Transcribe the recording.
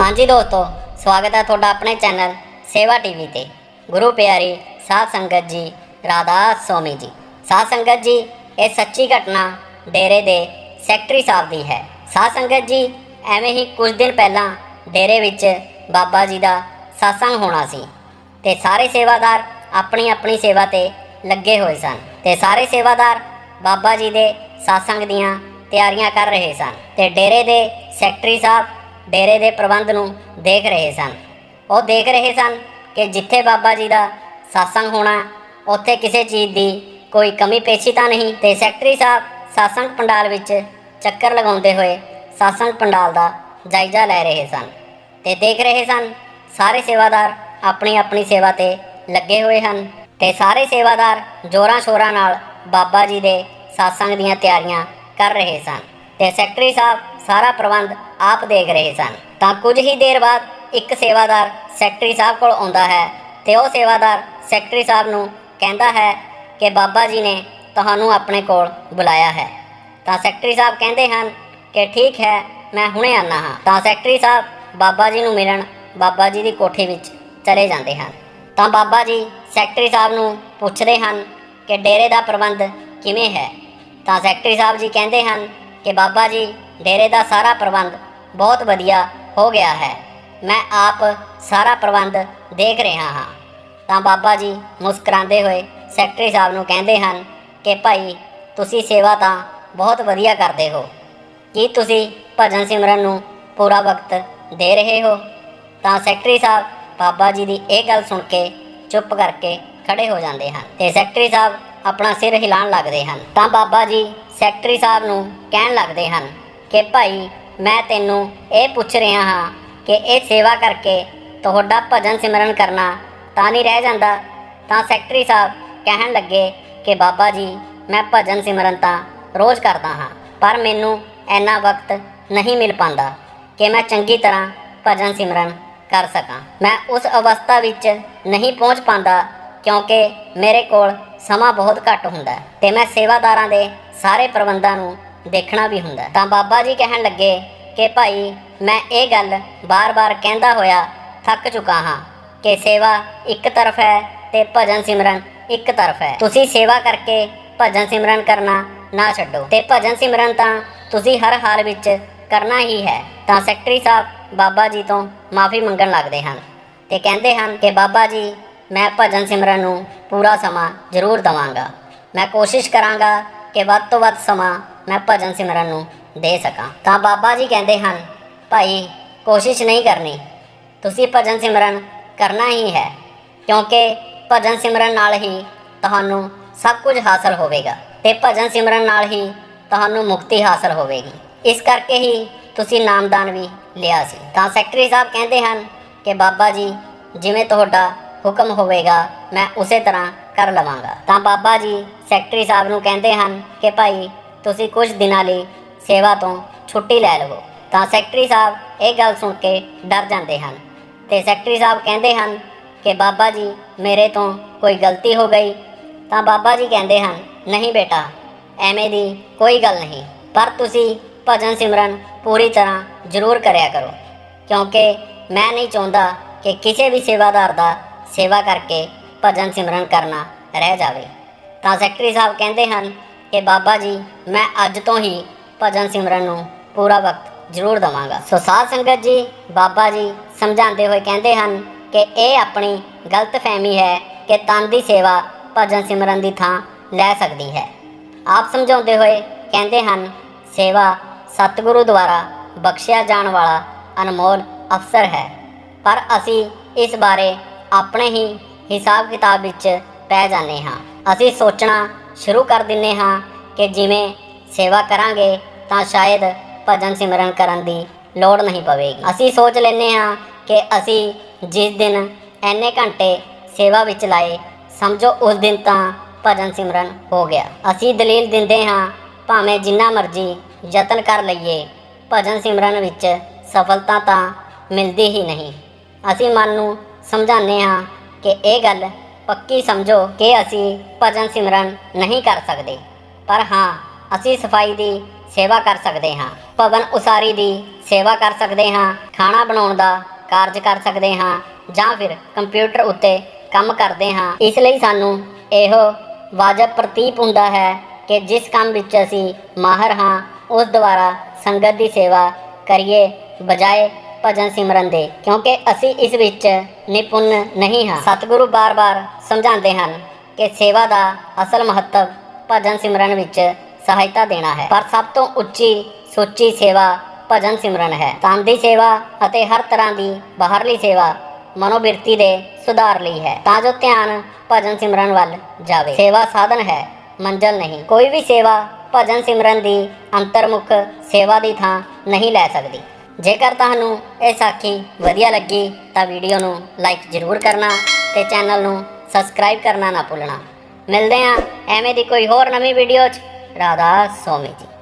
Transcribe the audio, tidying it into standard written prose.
हाँ जी दोस्तों, स्वागत है थोड़ा अपने चैनल सेवा टीवी ते। गुरु प्यारी साध संगत जी, राधा स्वामी जी। साध संगत जी, ये सच्ची घटना डेरे दे सैकटरी साहब दी है। साध संगत जी, एवें ही कुछ दिन पहला डेरे विच बाबा जी का सत्संग होना सी ते सारे सेवादार अपनी अपनी सेवा ते लगे हुए सन ते सारे सेवादार बाबा जी दे सत्संग दियां तैयारियां कर रहे सन ते डेरे दे सैकटरी साहब डेरे दे प्रबंध नूं देख रहे सन। वो देख रहे सन कि जिथे बाबा जी का सत्संग होना उत्थे किसी चीज़ की कोई कमी पेशी तो नहीं। ते सैकटरी साहब सत्संग पंडाल विच चक्कर लगाउंदे हुए सत्संग पंडाल का जायजा लै रहे सन ते देख रहे सन सारे सेवादार अपनी अपनी सेवा ते लगे हुए हैं ते सारे सेवादार जोरां शोरां नाल बाबा जी दे सत्संग दीयां तैयारियां कर रहे सन ते सैकटरी साहब सारा प्रबंध आप देख रहे सन। तां कुछ ही देर बाद एक सेवादार सैकटरी साहब कोल आउंदा है ते वो सेवादार सैकटरी साहब नूं कहंदा है कि बाबा जी ने तुहानूं अपने कोल बुलाया है। तां सैकटरी साहब कहंदे हन कि ठीक है, मैं हुणे आना हाँ। तां सैकटरी साहब बाबा जी नूं मिलण बाबा जी दी कोठी विच चले जांदे हन। तां बाबा जी सैकटरी साहब नूं पुछदे हन कि डेरे दा प्रबंध किवें है। तां सैकटरी साहब जी कहंदे हन कि बाबा जी, डेरे का सारा प्रबंध बहुत वधिया हो गया है, मैं आप सारा प्रबंध देख रहा हाँ। तां बाबा जी मुस्कुराते हुए सैकटरी साहब नूं कहंदे हन कि भाई, तुसी सेवा तां बहुत वधिया करते हो, कि तुसी भजन सिमरन नूं पूरा वक्त दे रहे हो। तां सैकटरी साहब बाबा जी की यह गल सुन के चुप करके खड़े हो जाते हैं ते सैकटरी साहब अपना सिर हिलाण लगते हैं। तां बाबा जी सैकटरी साहब नूं कहण लगते हैं कि भाई, मैं तैनूं ये पुछ रहा हाँ कि ये सेवा करके तुहाडा भजन सिमरन करना तां नहीं रह जांदा। तां सैकटरी साहब कहण लगे कि बाबा जी, मैं भजन सिमरन तां रोज़ करदा हाँ, पर मैनूं इन्ना वक्त नहीं मिल पांदा कि मैं चंगी तरह भजन सिमरन कर सकां। मैं उस अवस्था विच नहीं पहुँच पांदा क्योंकि मेरे कोल समा बहुत घट हुंदा ते मैं सेवादारां दे सारे प्रबंधां नूं देखना भी हुंदा। तां बाबा जी कहण लगे कि भाई, मैं ये गल बार बार कहंदा होया थक चुका हाँ कि सेवा एक तरफ है ते भजन सिमरन एक तरफ है। तुसी सेवा करके भजन सिमरन करना ना छड्डो ते भजन सिमरन तां तुसी हर हाल विच करना ही है। तां सैकटरी साहब बाबा जी तो माफ़ी मंगण लगदे हन ते कहंदे हन कि बाबा जी, मैं भजन सिमरन नूं पूरा समा जरूर देवांगा। मैं कोशिश करांगा कि वध तो वध समा मैं भजन सिमरन नूं दे सकां। तां बाबा जी कहंदे हन, भाई, कोशिश नहीं करनी, तुसी भजन सिमरन करना ही है, क्योंकि भजन सिमरन नाल ही तुहानूं सब कुछ हासिल होवेगा ते भजन सिमरन नाल ही तुहानूं मुक्ति हासिल होवेगी। इस करके ही तुसी नामदान भी लिया सी। तां सैकटरी साहब कहंदे हन कि बाबा जी, जिवें तुहाडा हुक्म होवेगा मैं उसे तरह कर लवांगा। तां बाबा जी सैकटरी साहब नूं कहंदे हन कि भाई, तुसी कुछ दिनां लई सेवा तो छुट्टी लै लवो। तां सैकटरी साहब ये गल सुन के डर जाते हैं ते सैकटरी साहब कहंदे हन कि बाबा जी, मेरे तो कोई गलती हो गई। तां बाबा जी कहंदे हन, नहीं बेटा, एवें दी कोई गल नहीं, पर तुसी भजन सिमरन पूरी तरह जरूर करया करो, क्योंकि मैं नहीं चाहुंदा कि किसी भी सेवादार दा सेवा करके भजन सिमरन करना रह जावे। तां सैकटरी साहब कहंदे हन कि बाबा जी, मैं अज तो ही भजन सिमरन नूं पूरा वक्त जरूर देवांगा। सो साध संगत जी, बाबा जी समझाते हुए कहंदे हन कि यह अपनी गलत फहमी है कि तन की सेवा भजन सिमरन की थां लै सकती है। आप समझाते हुए कहंदे हन, सेवा सतगुरु द्वारा बख्शिया जाने वाला अनमोल अवसर है, पर असी इस बारे अपने ही हिसाब किताब विच पै जाने हाँ। असी सोचना शुरू कर दिंने हाँ कि जिमें सेवा करांगे तां शायद भजन सिमरन करन दी लोड़ नहीं पवेगी। असी सोच लैने हाँ कि असी जिस दिन इन्ने घंटे सेवा विच लाए, समझो उस दिन तां भजन सिमरन हो गया। असी दलील दिंदे हाँ, भावें जिन्ना मर्जी यतन कर लईए, भजन सिमरन विच सफलता तां मिलदी ही नहीं। असी मन नूं समझाने हाँ कि यह गल पक्की समझो कि असी भजन सिमरन नहीं कर सकते, पर हाँ, असी सफाई की ਸੇਵਾ ਕਰ ਸਕਦੇ ਹਾਂ, ਭਵਨ ਉਸਾਰੀ ਦੀ ਸੇਵਾ ਕਰ ਸਕਦੇ ਹਾਂ, ਖਾਣਾ ਬਣਾਉਣ ਦਾ ਕਾਰਜ ਕਰ ਸਕਦੇ ਹਾਂ ਜਾਂ ਫਿਰ ਕੰਪਿਊਟਰ ਉੱਤੇ ਕੰਮ ਕਰਦੇ ਹਾਂ। ਇਸ ਲਈ ਸਾਨੂੰ ਇਹੋ ਵਾਜਬ ਪ੍ਰਤੀਤ ਹੁੰਦਾ ਹੈ ਕਿ ਜਿਸ ਕੰਮ ਵਿੱਚ ਅਸੀਂ ਮਾਹਰ ਹਾਂ ਉਸ ਦੁਆਰਾ ਸੰਗਤ ਦੀ ਸੇਵਾ ਕਰੀਏ ਬਜਾਏ ਭਜਨ ਸਿਮਰਨ ਦੇ, ਕਿਉਂਕਿ ਅਸੀਂ ਇਸ ਵਿੱਚ ਨਿਪੁੰਨ ਨਹੀਂ ਹਾਂ। ਸਤਿਗੁਰੂ ਬਾਰ-ਬਾਰ ਸਮਝਾਉਂਦੇ ਹਨ ਕਿ ਸੇਵਾ ਦਾ ਅਸਲ ਮਹੱਤਵ ਭਜਨ ਸਿਮਰਨ ਵਿੱਚ ਸਹਾਇਤਾ ਦੇਣਾ ਹੈ, ਪਰ ਸਭ ਤੋਂ ਉੱਚੀ ਸੋਚੀ ਸੇਵਾ ਭਜਨ ਸਿਮਰਨ ਹੈ। ਤਨ ਦੀ ਸੇਵਾ ਅਤੇ ਹਰ ਤਰ੍ਹਾਂ ਦੀ ਬਾਹਰਲੀ ਸੇਵਾ ਮਨੋਬਿਰਤੀ ਦੇ ਸੁਧਾਰ ਲਈ ਹੈ, ਤਾਂ ਜੋ ਧਿਆਨ ਭਜਨ ਸਿਮਰਨ ਵੱਲ ਜਾਵੇ। ਸੇਵਾ ਸਾਧਨ ਹੈ, ਮੰਜ਼ਿਲ ਨਹੀਂ। ਕੋਈ ਵੀ ਸੇਵਾ ਭਜਨ ਸਿਮਰਨ ਦੀ ਅੰਤਰਮੁਖ ਸੇਵਾ ਦੀ ਥਾਂ ਨਹੀਂ ਲੈ ਸਕਦੀ। ਜੇਕਰ ਤੁਹਾਨੂੰ ਇਹ ਸਾਖੀ ਵਧੀਆ ਲੱਗੀ ਤਾਂ ਵੀਡੀਓ ਨੂੰ ਲਾਈਕ ਜ਼ਰੂਰ ਕਰਨਾ ਤੇ ਚੈਨਲ ਨੂੰ ਸਬਸਕ੍ਰਾਈਬ ਕਰਨਾ ਨਾ ਭੁੱਲਣਾ। ਮਿਲਦੇ ਹਾਂ ਐਵੇਂ ਦੀ ਕੋਈ ਹੋਰ ਨਵੀਂ ਵੀਡੀਓ 'ਚ। ਰਾਧਾ ਸਵਾਮੀ ਜੀ।